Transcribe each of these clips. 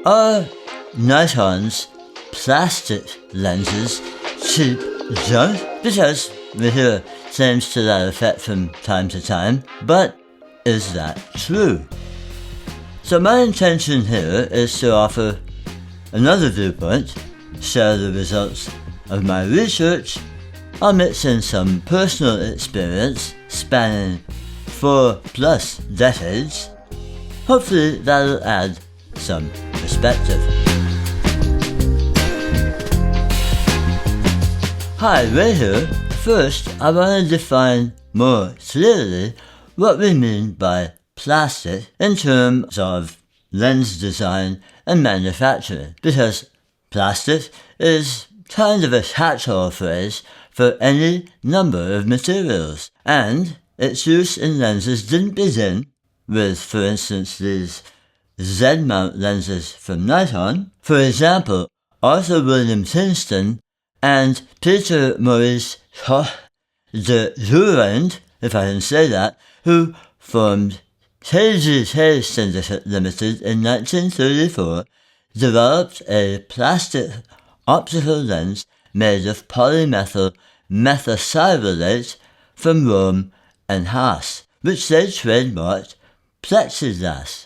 Are Nikon's plastic lenses cheap junk? Because we hear claims to that effect from time to time, but is that true? So my intention here is to offer another viewpoint, share the results of my research. I'll mix in some personal experience spanning 4+ decades. Hopefully that'll add some perspective. Hi, Ray here. First, I want to define more clearly what we mean by plastic in terms of lens design and manufacturing, because plastic is kind of a catch-all phrase for any number of materials, and its use in lenses didn't begin with, for instance, these Z-mount lenses from Nikon. For example, Arthur William Kingston and Peter Maurice de Roerend, if I can say that, who formed KGK Syndicate Limited in 1934, developed a plastic optical lens made of polymethyl methacrylate from Rome and Haas, which they trademarked plexiglass.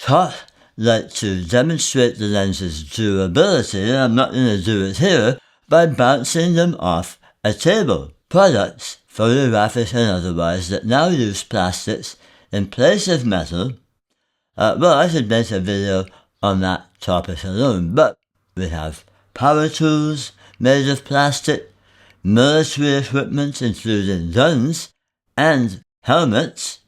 Koch liked to demonstrate the lens's durability, and I'm not going to do it here, by bouncing them off a table. Products, photographic and otherwise, that now use plastics in place of metal. I could make a video on that topic alone, but we have power tools made of plastic, military equipment including guns and helmets,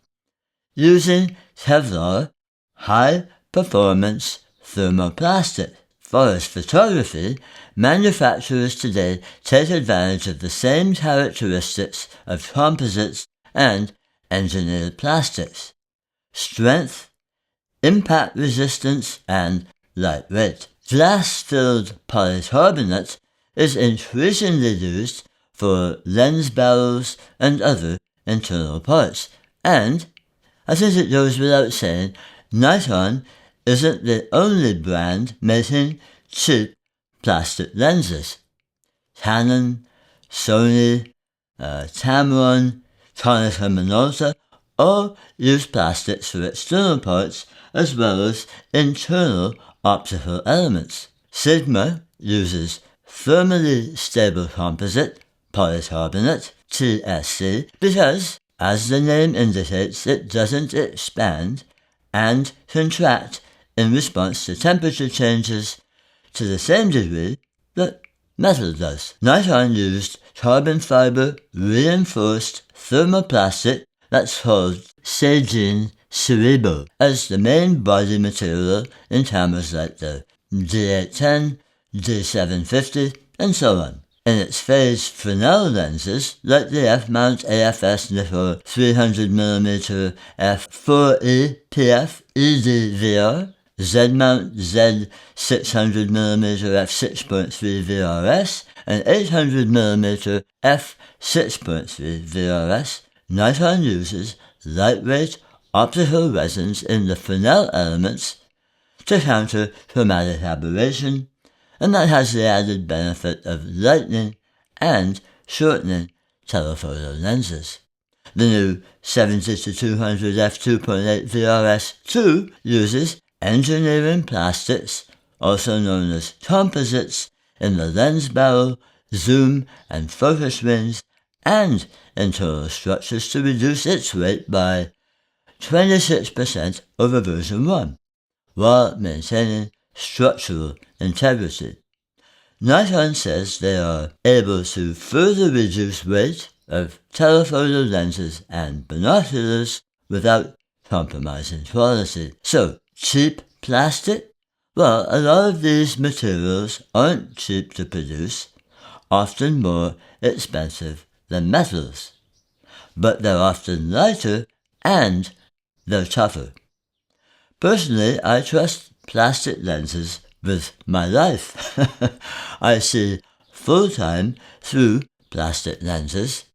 using Kevlar high-performance thermoplastic. For photography, manufacturers today take advantage of the same characteristics of composites and engineered plastics: strength, impact resistance, and lightweight. Glass-filled polycarbonate is increasingly used for lens barrels and other internal parts, and I think it goes without saying, Nikon isn't the only brand making cheap plastic lenses. Canon, Sony, Tamron, Konica Minolta all use plastics for external parts as well as internal optical elements. Sigma uses thermally stable composite polycarbonate, TSC, because, as the name indicates, it doesn't expand and contract in response to temperature changes to the same degree that metal does. Nikon used carbon fiber reinforced thermoplastic that's called Seijin Cerebro as the main body material in cameras like the D810, D750, and so on. In its phase Fresnel lenses, like the F-mount AFS Nikkor 300mm f4e PF EDVR, Z-mount Z 600mm f6.3 VRS, and 800mm f6.3 VRS, Nikon uses lightweight optical resins in the Fresnel elements to counter chromatic aberration, and that has the added benefit of lightening and shortening telephoto lenses. The new 70-200 f2.8 VRS-2 uses engineering plastics, also known as composites, in the lens barrel, zoom and focus rings, and internal structures to reduce its weight by 26% over version 1, while maintaining structural integrity. Nikon says they are able to further reduce weight of telephoto lenses and binoculars without compromising quality. So, cheap plastic? Well, a lot of these materials aren't cheap to produce, often more expensive than metals. But they're often lighter and they're tougher. Personally, I trust plastic lenses with my life. I see full-time through plastic lenses,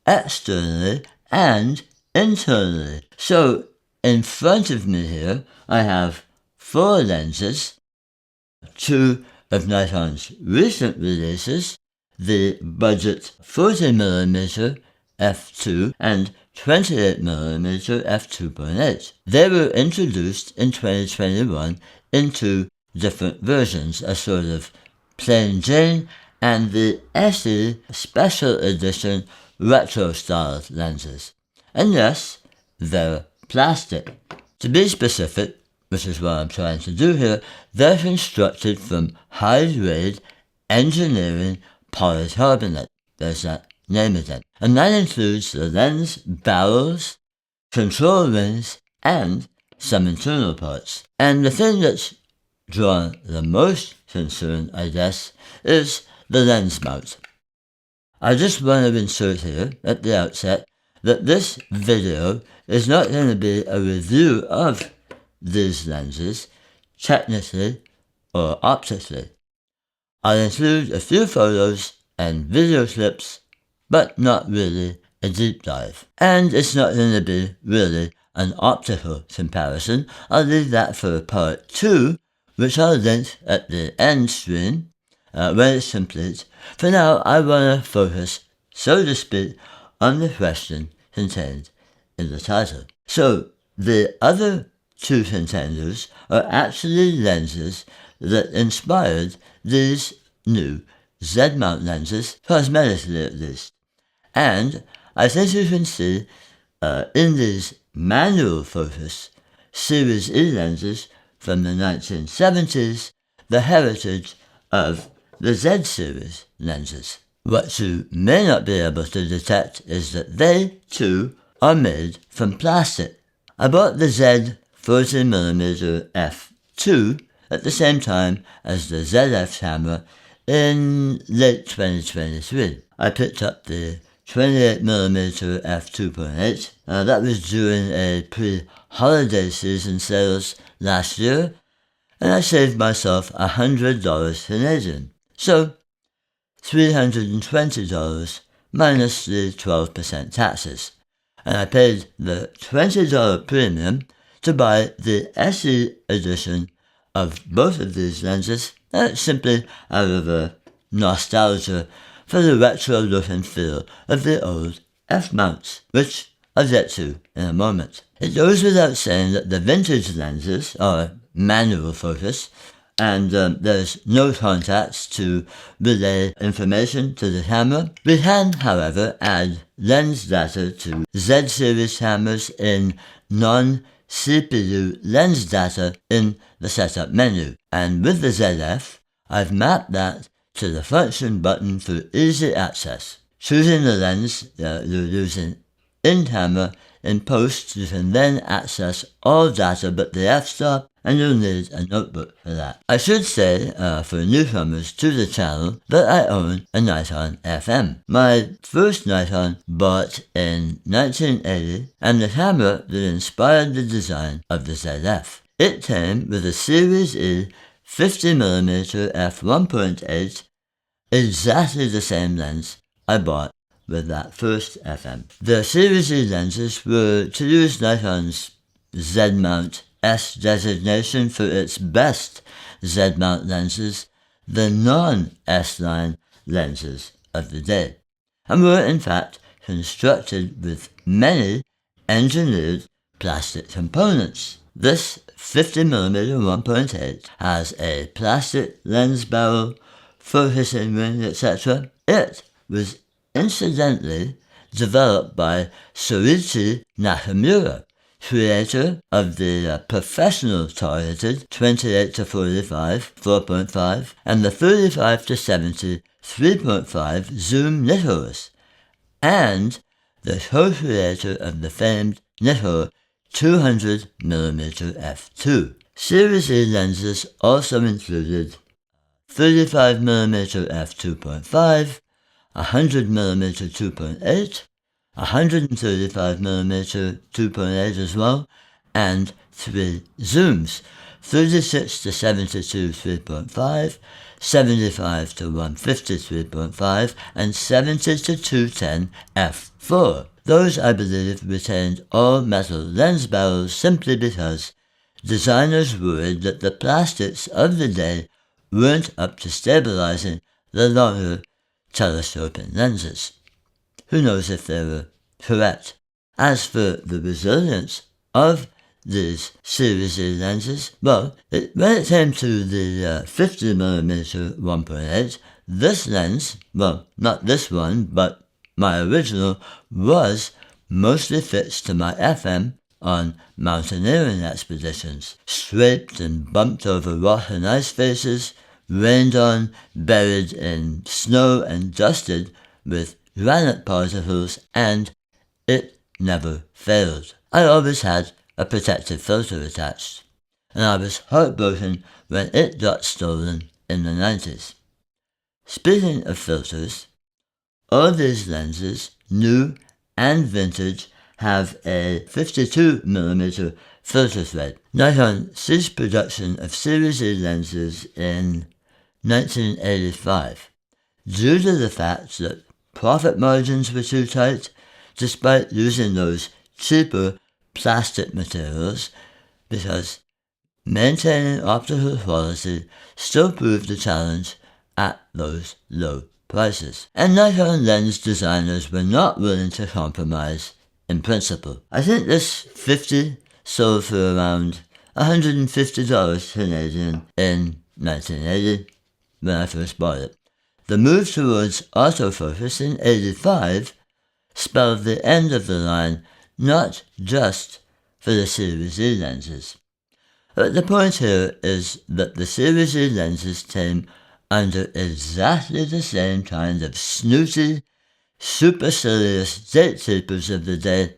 externally and internally. So, in front of me here, I have f4 lenses, two of Nikon's recent releases, the budget 40mm f2 and 28mm f2.8. They were introduced in 2021 in two different versions, a sort of plain Jane and the SE Special Edition retro-styled lenses. And yes, they're plastic. To be specific, which is what I'm trying to do here, they're constructed from high-grade engineering polycarbonate. There's that name again. And that includes the lens barrels, control rings, and some internal parts. And the thing that's drawn the most concern, I guess, is the lens mount. I just want to insert here at the outset that this video is not going to be a review of these lenses, technically or optically. I'll include a few photos and video clips, but not really a deep dive. And it's not going to be really an optical comparison. I'll leave that for part 2, which I'll link at the end screen when it's complete. For now, I want to focus, so to speak, on the question contained in the title. So, the other two contenders are actually lenses that inspired these new Z-mount lenses, cosmetically at least. And I think you can see in these manual focus Series E lenses from the 1970s the heritage of the Z series lenses. What you may not be able to detect is that they, too, are made from plastic. I bought the Z 40mm f2 at the same time as the ZF camera in late 2023. I picked up the 28mm f2.8. That was during a pre-holiday season sales last year, and I saved myself $100 Canadian. So, $320 minus the 12% taxes. And I paid the $20 premium to buy the SE edition of both of these lenses, simply out of nostalgia for the retro look and feel of the old F-mounts, which I'll get to in a moment. It goes without saying that the vintage lenses are manual focus, and there's no contacts to relay information to the camera. We can, however, add lens data to Z series cameras in non-CPU lens data in the setup menu. And with the ZF, I've mapped that to the function button for easy access. Choosing the lens you're using in camera, in post you can then access all data but the f-stop, and you'll need a notebook for that. I should say, for newcomers to the channel, that I own a Nikon FM. My first Nikon bought in 1980, and the camera that inspired the design of the ZF. It came with a Series E 50mm f1.8, exactly the same lens I bought with that first FM. The Series E lenses were to use Nikon's Z-mount S designation for its best Z-mount lenses, the non-S-Line lenses of the day, and were in fact constructed with many engineered plastic components. This 50mm 1.8 has a plastic lens barrel, focusing ring, etc. It was incidentally developed by Soichi Nakamura, creator of the professional targeted 28-45 4.5 and the 35-70 3.5 zoom Nicholas, and the co-creator of the famed Nikon 200mm f2. Series E lenses also included 35mm f2.5, 100mm 2.8, 135mm 2.8 as well, and 3 zooms, 36-72 3.5, 75-150 3.5, and 70-210 f4. Those, I believe, retained all metal lens barrels simply because designers worried that the plastics of the day weren't up to stabilizing the longer telescoping lenses. Who knows if they were correct? As for the resilience of these Series E lenses, well, when it came to the 50mm 1.8, this lens, well, not this one, but my original, was mostly fixed to my FM on mountaineering expeditions, scraped and bumped over rock and ice faces, rained on, buried in snow and dusted with granite particles, and it never failed. I always had a protective filter attached, and I was heartbroken when it got stolen in the 90s. Speaking of filters, all these lenses, new and vintage, have a 52mm filter thread. Nikon ceased production of Series E lenses in 1985 due to the fact that profit margins were too tight, despite using those cheaper plastic materials, because maintaining optical quality still proved a challenge at those low prices. And Nikon lens designers were not willing to compromise in principle. I think this 50 sold for around $150 Canadian in 1980 when I first bought it. The move towards autofocus in 85 spelled the end of the line, not just for the Series E lenses. But the point here is that the Series E lenses came under exactly the same kind of snooty, supercilious gatekeepers of the day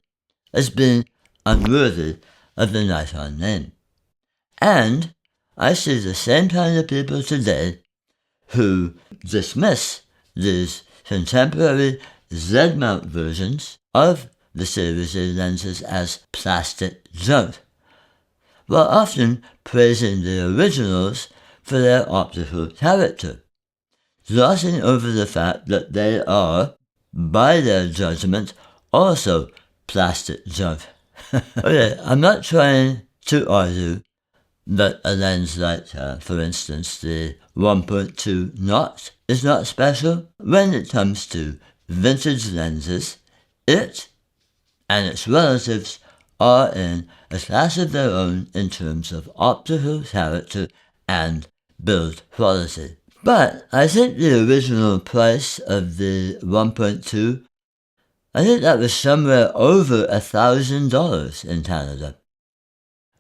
as being unworthy of the Nikon name. And I see the same kind of people today who dismiss these contemporary Z-mount versions of the Series E lenses as plastic junk, while often praising the originals for their optical character, glossing over the fact that they are, by their judgment, also plastic junk. Okay, I'm not trying to argue that a lens like, for instance, the 1.2 Nox is not special. When it comes to vintage lenses, it and its relatives are in a class of their own in terms of optical character and build quality. But I think the original price of the 1.2, I think that was somewhere over $1,000 in Canada.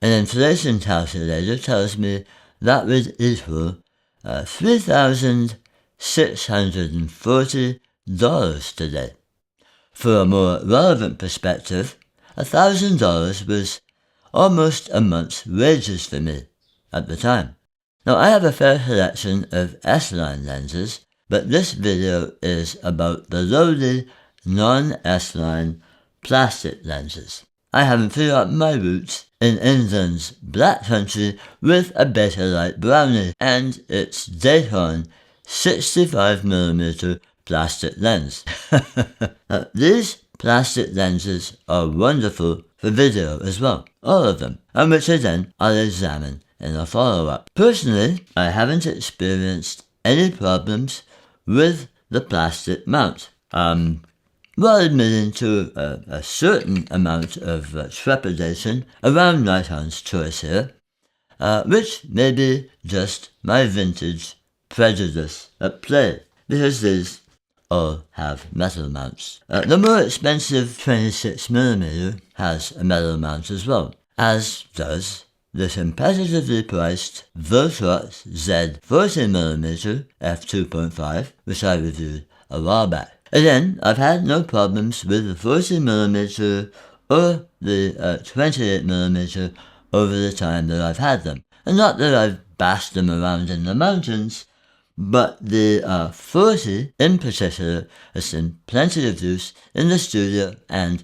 An inflation calculator tells me that would equal $3,640 today. For a more relevant perspective, $1,000 was almost a month's wages for me at the time. Now, I have a fair collection of S-Line lenses, but this video is about the lowly non-S-Line plastic lenses. I haven't forgotten my roots in England's Black Country with a Kodak Brownie and its Nikon 65mm plastic lens. These plastic lenses are wonderful for video as well, all of them, and which again I'll examine in a follow-up. Personally, I haven't experienced any problems with the plastic mount, while admitting to a certain amount of trepidation around Nikon's choice here, which may be just my vintage prejudice at play, because these all have metal mounts. The more expensive 26mm has a metal mount as well, as does the competitively priced Voltrox Z 40mm f2.5, which I reviewed a while back. Again, I've had no problems with the 40mm or the 28mm over the time that I've had them. And not that I've bashed them around in the mountains, but the 40 in particular has seen plenty of use in the studio and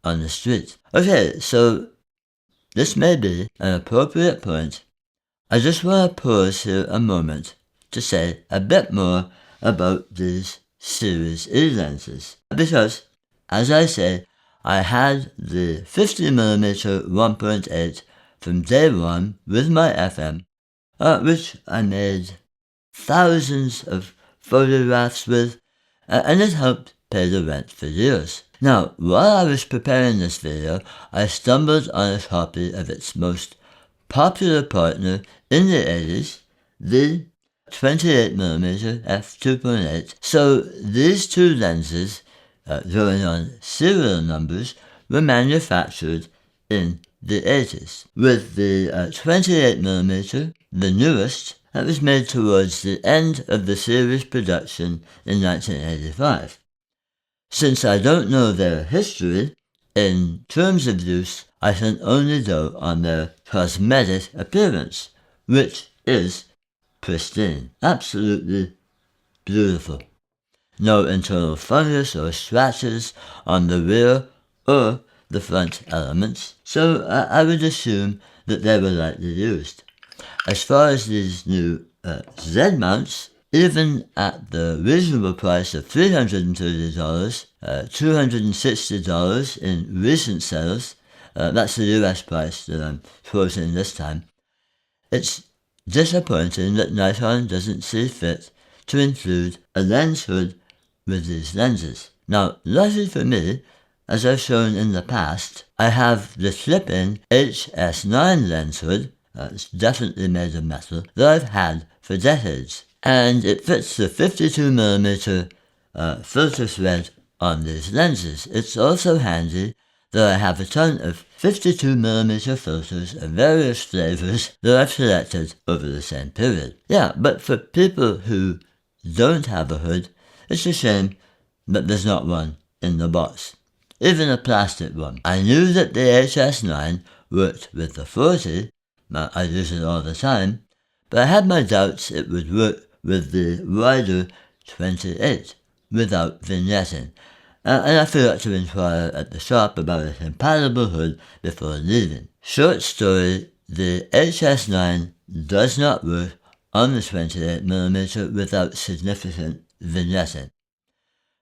on the street. Okay, so this may be an appropriate point. I just want to pause here a moment to say a bit more about these Series E lenses, because, as I say, I had the 50mm 1.8 from day one with my FM, which I made thousands of photographs with, and it helped pay the rent for years. Now, while I was preparing this video, I stumbled on a copy of its most popular partner in the 80s, the 28mm f2.8. So these two lenses, going on serial numbers, were manufactured in the 80s, with the 28mm, the newest, that was made towards the end of the series production in 1985. Since I don't know their history, in terms of use, I can only go on their cosmetic appearance, which is pristine, absolutely beautiful. No internal fungus or scratches on the rear or the front elements, so I would assume that they were lightly used. As far as these new Z mounts, even at the reasonable price of $330, $260 in recent sales, that's the US price that I'm quoting this time, it's disappointing that Nikon doesn't see fit to include a lens hood with these lenses. Now, luckily for me, as I've shown in the past, I have the flip-in S-Line lens hood, it's definitely made of metal, that I've had for decades. And it fits the 52mm filter thread on these lenses. It's also handy that I have a ton of 52mm filters of various flavors that I've selected over the same period. Yeah, but for people who don't have a hood, it's a shame that there's not one in the box, even a plastic one. I knew that the HS9 worked with the 40, I use it all the time, but I had my doubts it would work with the wider 28 without vignetting, and I forgot to inquire at the shop about a compatible hood before leaving. Short story, the HS9 does not work on the 28mm without significant vignetting.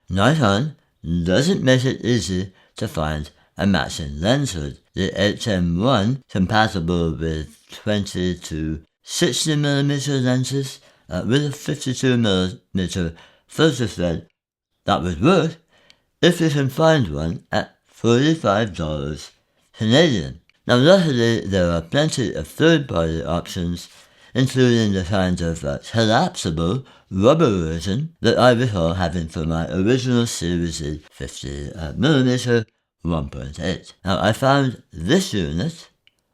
Nikon doesn't make it easy to find a matching lens hood. The HM1, compatible with 20 to 60mm lenses, with a 52mm filter thread, that would work if you can find one at $45 Canadian. Now luckily there are plenty of third-party options, including the kind of collapsible rubber version that I recall having for my original Series E 50mm 1.8. Now I found this unit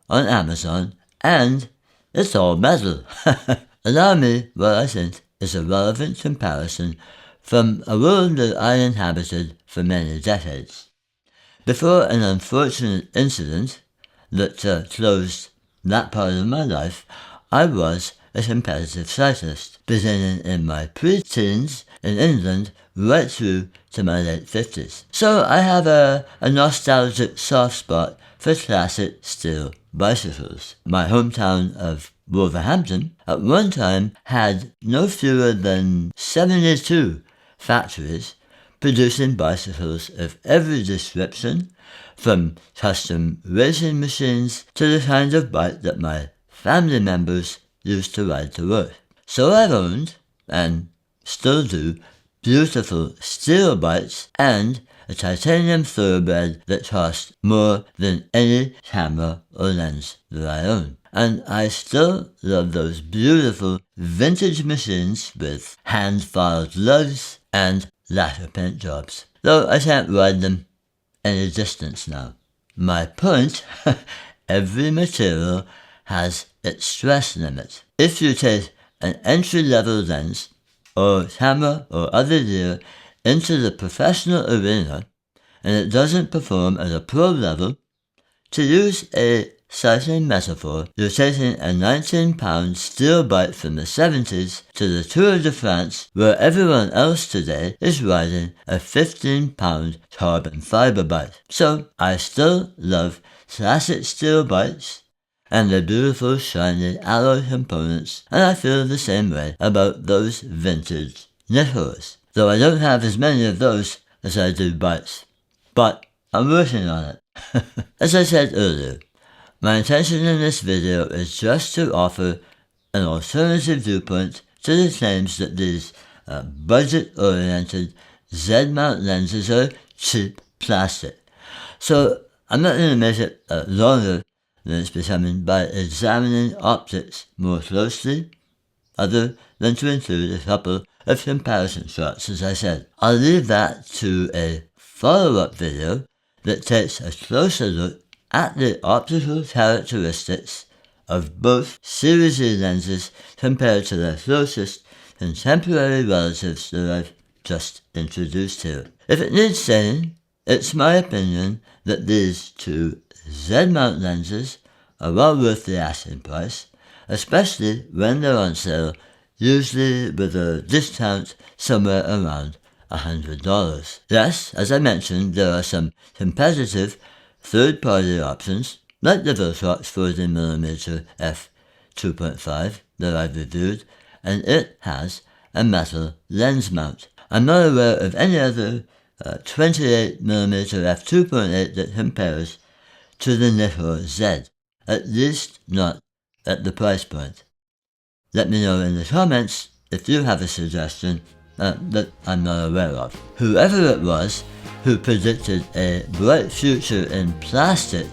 on Amazon and it's all metal. Allow me what I think is a relevant comparison from a world that I inhabited for many decades. Before an unfortunate incident that closed that part of my life, I was a competitive cyclist, beginning in my pre-teens in England right through to my late 50s. So I have a nostalgic soft spot for classic steel bicycles. My hometown of Wolverhampton at one time had no fewer than 72 factories producing bicycles of every description, from custom racing machines to the kind of bike that my family members used to ride to work. So I've owned, and still do, beautiful steel bikes and a titanium thoroughbred that cost more than any camera or lens that I own. And I still love those beautiful vintage machines with hand-filed lugs and lacquer paint jobs, though I can't ride them any distance now. My point, every material has its stress limit. If you take an entry-level lens or camera or other gear into the professional arena and it doesn't perform at a pro level, to use a cycling metaphor, you're taking a 19-pound steel bike from the 70s to the Tour de France, where everyone else today is riding a 15-pound carbon fiber bike. So I still love classic steel bikes and their beautiful shiny alloy components, and I feel the same way about those vintage Nikons, though I don't have as many of those as I do bikes. But I'm working on it. As I said earlier, My intention in this video is just to offer an alternative viewpoint to the claims that these budget-oriented Z-mount lenses are cheap plastic. So I'm not going to make it longer than it's becoming by examining optics more closely, other than to include a couple of comparison shots, as I said. I'll leave that to a follow-up video that takes a closer look at the optical characteristics of both Series E lenses compared to their closest contemporary relatives that I've just introduced here. If it needs saying, it's my opinion that these two Z-mount lenses are well worth the asking price, especially when they're on sale, usually with a discount somewhere around $100. Yes, as I mentioned, there are some competitive third-party options, like the Viltrox 40mm f2.5 that I've reviewed, and it has a metal lens mount. I'm not aware of any other 28mm f2.8 that compares to the Nikon Z, at least not at the price point. Let me know in the comments if you have a suggestion that I'm not aware of. Whoever it was who predicted a bright future in plastic,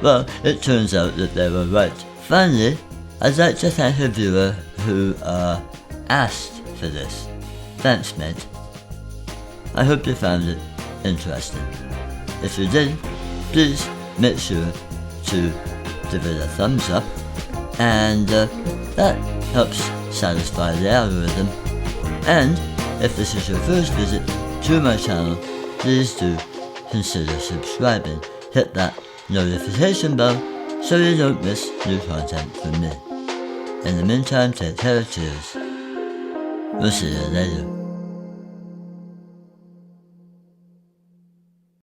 well, it turns out that they were right. Finally, I'd like to thank a viewer who asked for this. Thanks, mate. I hope you found it interesting. If you did, please make sure to give it a thumbs up, and that helps satisfy the algorithm. And if this is your first visit to my channel, please do consider subscribing. Hit that notification bell so you don't miss new content from me. In the meantime, take care, cheers. We'll see you later.